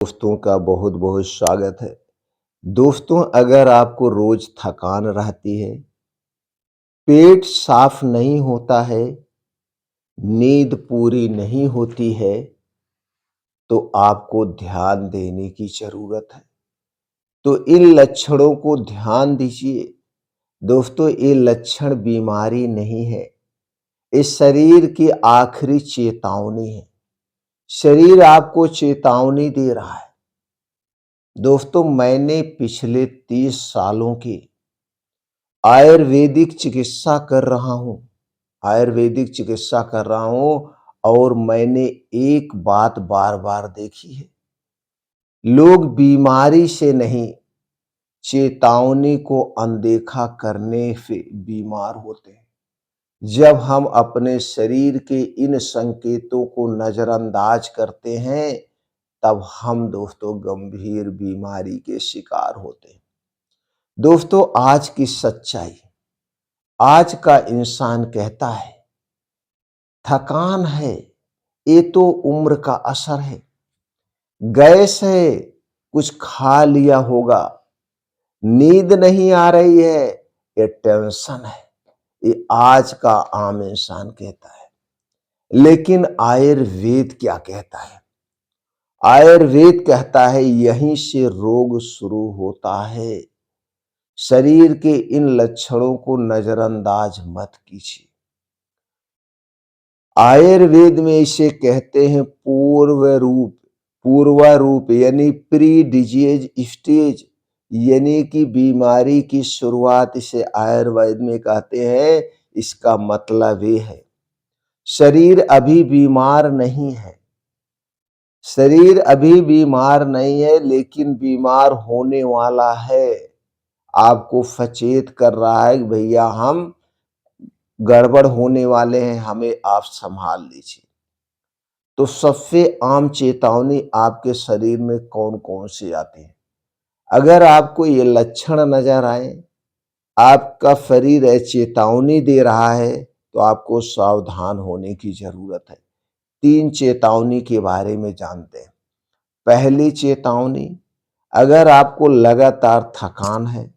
दोस्तों का बहुत बहुत स्वागत है। दोस्तों, अगर आपको रोज थकान रहती है, पेट साफ नहीं होता है, नींद पूरी नहीं होती है, तो आपको ध्यान देने की ज़रूरत है। तो इन लक्षणों को ध्यान दीजिए। दोस्तों, ये लक्षण बीमारी नहीं है, ये शरीर की आखिरी चेतावनी है। शरीर आपको चेतावनी दे रहा है। दोस्तों, मैंने पिछले 30 सालों की आयुर्वेदिक चिकित्सा कर रहा हूँ। आयुर्वेदिक चिकित्सा कर रहा हूँ और मैंने एक बात बार-बार देखी है। लोग बीमारी से नहीं, चेतावनी को अनदेखा करने से बीमार होते हैं। जब हम अपने शरीर के इन संकेतों को नज़रअंदाज करते हैं, तब हम दोस्तों गंभीर बीमारी के शिकार होते हैं। दोस्तों, आज की सच्चाई, आज का इंसान कहता है थकान है, ये तो उम्र का असर है, गैस है, कुछ खा लिया होगा, नींद नहीं आ रही है, ये टेंशन है। ये आज का आम इंसान कहता है। लेकिन आयुर्वेद क्या कहता है? आयुर्वेद कहता है यहीं से रोग शुरू होता है। शरीर के इन लक्षणों को नजरअंदाज मत कीजिए। आयुर्वेद में इसे कहते हैं पूर्व रूप यानी प्री डिजीज स्टेज, यानी कि बीमारी की शुरुआत से आयुर्वेद में कहते हैं। इसका मतलब ये है शरीर अभी बीमार नहीं है, शरीर अभी बीमार नहीं है, लेकिन बीमार होने वाला है। आपको सचेत कर रहा है कि भैया हम गड़बड़ होने वाले हैं, हमें आप संभाल लीजिए। तो सबसे आम चेतावनी आपके शरीर में कौन-कौन सी आती है? अगर आपको ये लक्षण नजर आए, आपका शरीर चेतावनी दे रहा है, तो आपको सावधान होने की जरूरत है। 3 चेतावनी के बारे में जानते हैं। पहली चेतावनी, अगर आपको लगातार थकान है,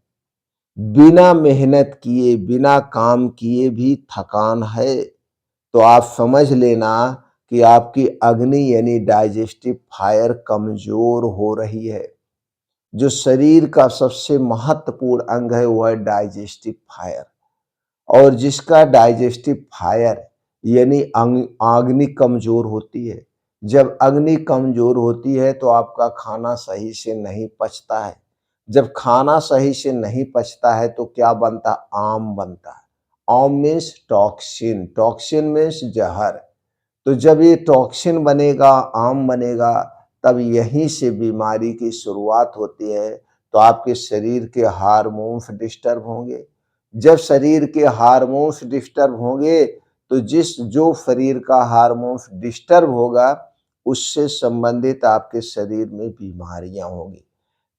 बिना मेहनत किए, बिना काम किए भी थकान है, तो आप समझ लेना कि आपकी अग्नि यानी डाइजेस्टिव फायर कमजोर हो रही है। जो शरीर का सबसे महत्वपूर्ण अंग है वह है डाइजेस्टिव फायर। और जिसका डाइजेस्टिव फायर यानी अग्नि कमजोर होती है, जब अग्नि कमजोर होती है तो आपका खाना सही से नहीं पचता है। जब खाना सही से नहीं पचता है तो क्या बनता? आम बनता है। आम मीन्स टॉक्सिन, टॉक्सिन मीन्स जहर। तो जब ये टॉक्सिन बनेगा, आम बनेगा, तब यहीं से बीमारी की शुरुआत होती है। तो आपके शरीर के हार्मोन्स डिस्टर्ब होंगे। जब शरीर के हार्मोन्स डिस्टर्ब होंगे, तो जो शरीर का हार्मोन्स डिस्टर्ब होगा, उससे संबंधित आपके शरीर में बीमारियां होंगी।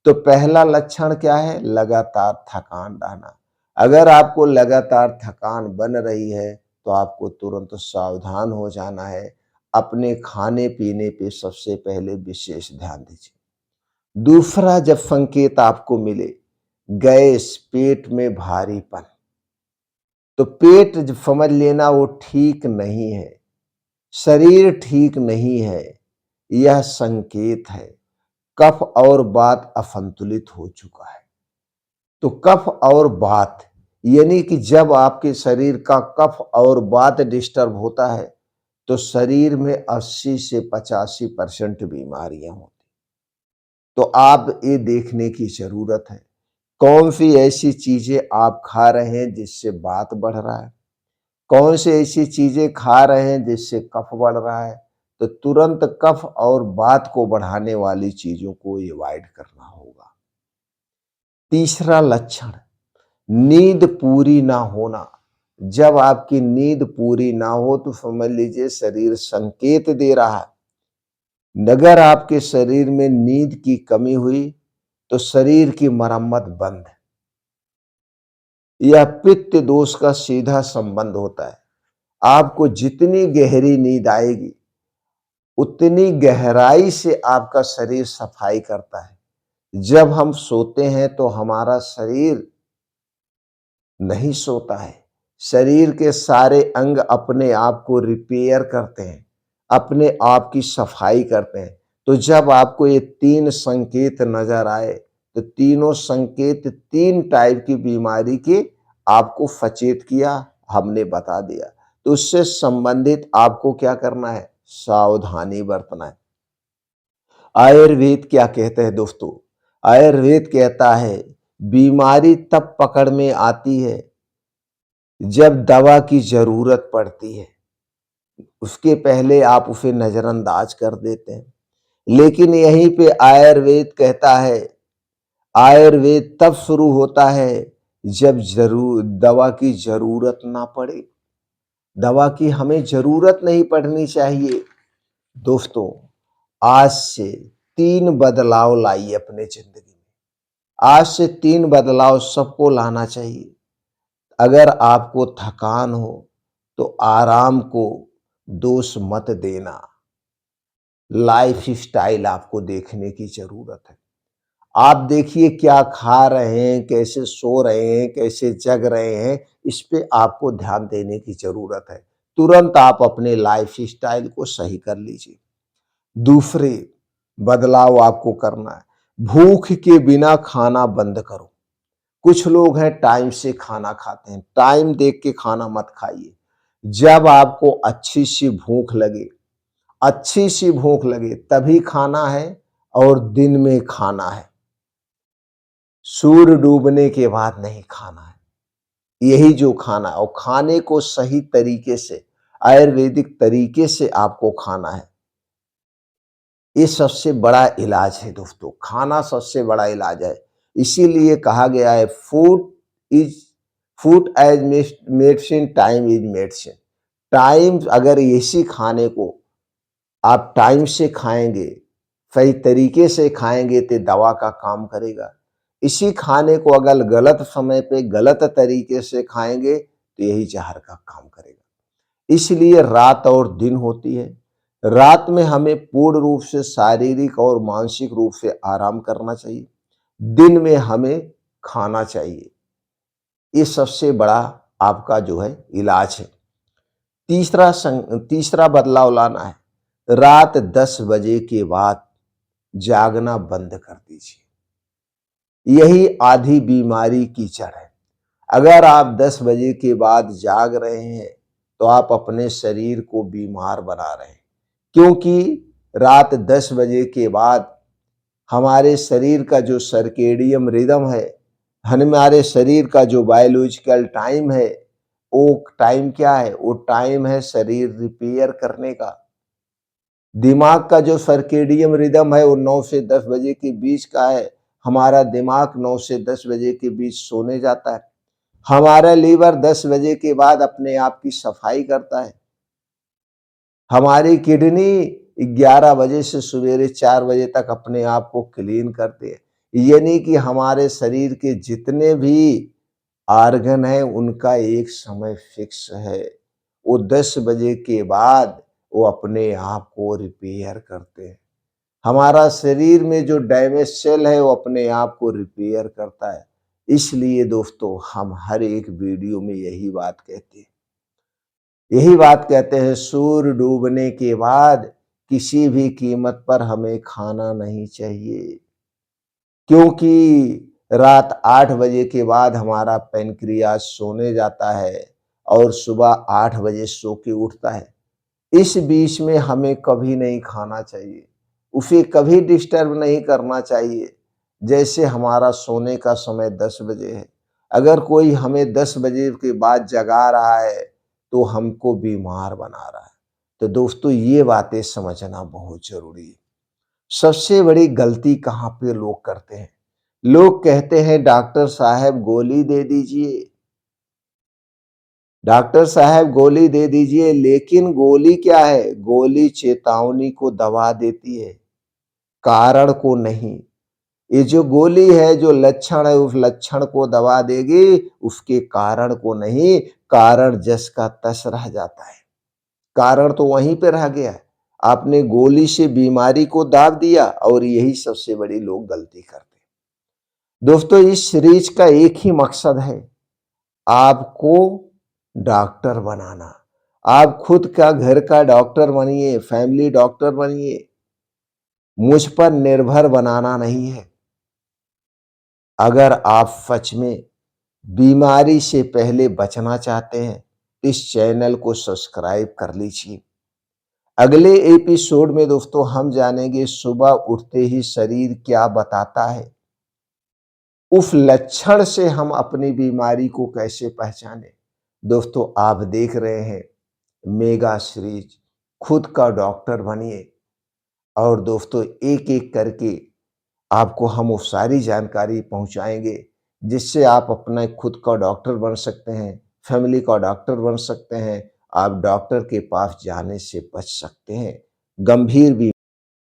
तो पहला लक्षण क्या है? लगातार थकान रहना। अगर आपको लगातार थकान बन रही है, तो आपको तुरंत सावधान हो जाना है। अपने खाने पीने पे सबसे पहले विशेष ध्यान दीजिए। दूसरा, जब संकेत आपको मिले, गैस, पेट में भारीपन, तो पेट समझ लेना वो ठीक नहीं है, शरीर ठीक नहीं है, यह संकेत है कफ और वात असंतुलित हो चुका है। तो कफ और वात यानी कि जब आपके शरीर का कफ और वात डिस्टर्ब होता है, तो शरीर में 80 से 85% बीमारियां होती। तो आप ये देखने की जरूरत है कौन सी ऐसी चीजें आप खा रहे हैं जिससे वात बढ़ रहा है, कौन सी ऐसी चीजें खा रहे हैं जिससे कफ बढ़ रहा है। तो तुरंत कफ और वात को बढ़ाने वाली चीजों को अवॉइड करना होगा। तीसरा लक्षण, नींद पूरी ना होना। जब आपकी नींद पूरी ना हो तो समझ लीजिए शरीर संकेत दे रहा है। अगर आपके शरीर में नींद की कमी हुई तो शरीर की मरम्मत बंद है। यह पित्त दोष का सीधा संबंध होता है। आपको जितनी गहरी नींद आएगी, उतनी गहराई से आपका शरीर सफाई करता है। जब हम सोते हैं तो हमारा शरीर नहीं सोता है। शरीर के सारे अंग अपने आप को रिपेयर करते हैं, अपने आप की सफाई करते हैं। तो जब आपको ये 3 संकेत नज़र आए, तो तीनों संकेत 3 टाइप की बीमारी के आपको सचेत किया, हमने बता दिया। तो उससे संबंधित आपको क्या करना है? सावधानी बरतना है। आयुर्वेद क्या कहते हैं दोस्तों? आयुर्वेद कहता है, बीमारी तब पकड़ में आती है जब दवा की ज़रूरत पड़ती है। उसके पहले आप उसे नज़रअंदाज कर देते हैं। लेकिन यहीं पे आयुर्वेद कहता है, आयुर्वेद तब शुरू होता है जब दवा की ज़रूरत ना पड़े। दवा की हमें ज़रूरत नहीं पड़नी चाहिए। दोस्तों, आज से 3 बदलाव लाइए अपने ज़िंदगी में। आज से 3 बदलाव सबको लाना चाहिए। अगर आपको थकान हो तो आराम को दोष मत देना। लाइफ स्टाइल आपको देखने की जरूरत है। आप देखिए क्या खा रहे हैं, कैसे सो रहे हैं, कैसे जग रहे हैं, इस पे आपको ध्यान देने की जरूरत है। तुरंत आप अपने लाइफ स्टाइल को सही कर लीजिए। दूसरे बदलाव आपको करना है, भूख के बिना खाना बंद करो। कुछ लोग हैं टाइम से खाना खाते हैं, टाइम देख के खाना मत खाइए। जब आपको अच्छी सी भूख लगे तभी खाना है, और दिन में खाना है। सूर्य डूबने के बाद नहीं खाना है। यही जो खाना है, और खाने को सही तरीके से, आयुर्वेदिक तरीके से आपको खाना है। ये सबसे बड़ा इलाज है दोस्तों, खाना सबसे बड़ा इलाज है। इसीलिए कहा गया है, is food as medicine, time is medicine. Time, अगर इसी खाने को आप टाइम से खाएंगे, सही तरीके से खाएंगे, तो दवा का काम करेगा। इसी खाने को अगर गलत समय पे गलत तरीके से खाएंगे तो यही जहर का काम करेगा। इसलिए रात और दिन होती है। रात में हमें पूर्ण रूप से शारीरिक और मानसिक रूप से आराम करना चाहिए। दिन में हमें खाना चाहिए। ये सबसे बड़ा आपका जो है इलाज है। तीसरा बदलाव लाना है, रात 10 बजे के बाद जागना बंद कर दीजिए। यही आधी बीमारी की जड़ है। अगर आप 10 बजे के बाद जाग रहे हैं तो आप अपने शरीर को बीमार बना रहे हैं। क्योंकि रात 10 बजे के बाद हमारे शरीर का जो सर्केडियम रिदम है, हमारे शरीर का जो बायोलॉजिकल टाइम है, वो टाइम क्या है? वो टाइम है शरीर रिपेयर करने का। दिमाग का जो सर्केडियम रिदम है वो 9 से 10 बजे के बीच का है। हमारा दिमाग 9 से 10 बजे के बीच सोने जाता है। हमारा लीवर 10 बजे के बाद अपने आप की सफाई करता है। हमारी किडनी 11 बजे से सवेरे 4 बजे तक अपने आप को क्लीन करते हैं। यानी कि हमारे शरीर के जितने भी आर्गन है उनका एक समय फिक्स है। वो 10 बजे के बाद वो अपने आप को रिपेयर करते हैं। हमारा शरीर में जो डैमेज सेल है वो अपने आप को रिपेयर करता है। इसलिए दोस्तों, हम हर एक वीडियो में यही बात कहते हैं, सूर्य डूबने के बाद किसी भी कीमत पर हमें खाना नहीं चाहिए। क्योंकि रात 8 बजे के बाद हमारा पैनक्रियाज सोने जाता है और सुबह 8 बजे सो के उठता है। इस बीच में हमें कभी नहीं खाना चाहिए, उसे कभी डिस्टर्ब नहीं करना चाहिए। जैसे हमारा सोने का समय 10 बजे है, अगर कोई हमें 10 बजे के बाद जगा रहा है तो हमको बीमार बना रहा है। तो दोस्तों, ये बातें समझना बहुत जरूरी है। सबसे बड़ी गलती कहाँ पे लोग करते हैं? लोग कहते हैं डॉक्टर साहब गोली दे दीजिए, डॉक्टर साहब गोली दे दीजिए। लेकिन गोली क्या है? गोली चेतावनी को दबा देती है, कारण को नहीं। ये जो गोली है, जो लक्षण है, उस लक्षण को दबा देगी, उसके कारण को नहीं। कारण जस का तस रह जाता है, कारण तो वहीं पे रह गया है। आपने गोली से बीमारी को दाब दिया और यही सबसे बड़ी लोग गलती करते हैं। दोस्तों, इस सीरीज का एक ही मकसद है, आपको डॉक्टर बनाना। आप खुद का घर का डॉक्टर बनिए, फैमिली डॉक्टर बनिए, मुझ पर निर्भर बनाना नहीं है। अगर आप सच में बीमारी से पहले बचना चाहते हैं, इस चैनल को सब्सक्राइब कर लीजिए। अगले एपिसोड में दोस्तों हम जानेंगे सुबह उठते ही शरीर क्या बताता है, उस लक्षण से हम अपनी बीमारी को कैसे पहचाने। दोस्तों, आप देख रहे हैं मेगा सीरीज, खुद का डॉक्टर बनिए। और दोस्तों, एक एक करके आपको हम वो सारी जानकारी पहुंचाएंगे जिससे आप अपना खुद का डॉक्टर बन सकते हैं, फैमिली का डॉक्टर बन सकते हैं। आप डॉक्टर के पास जाने से बच सकते हैं, गंभीर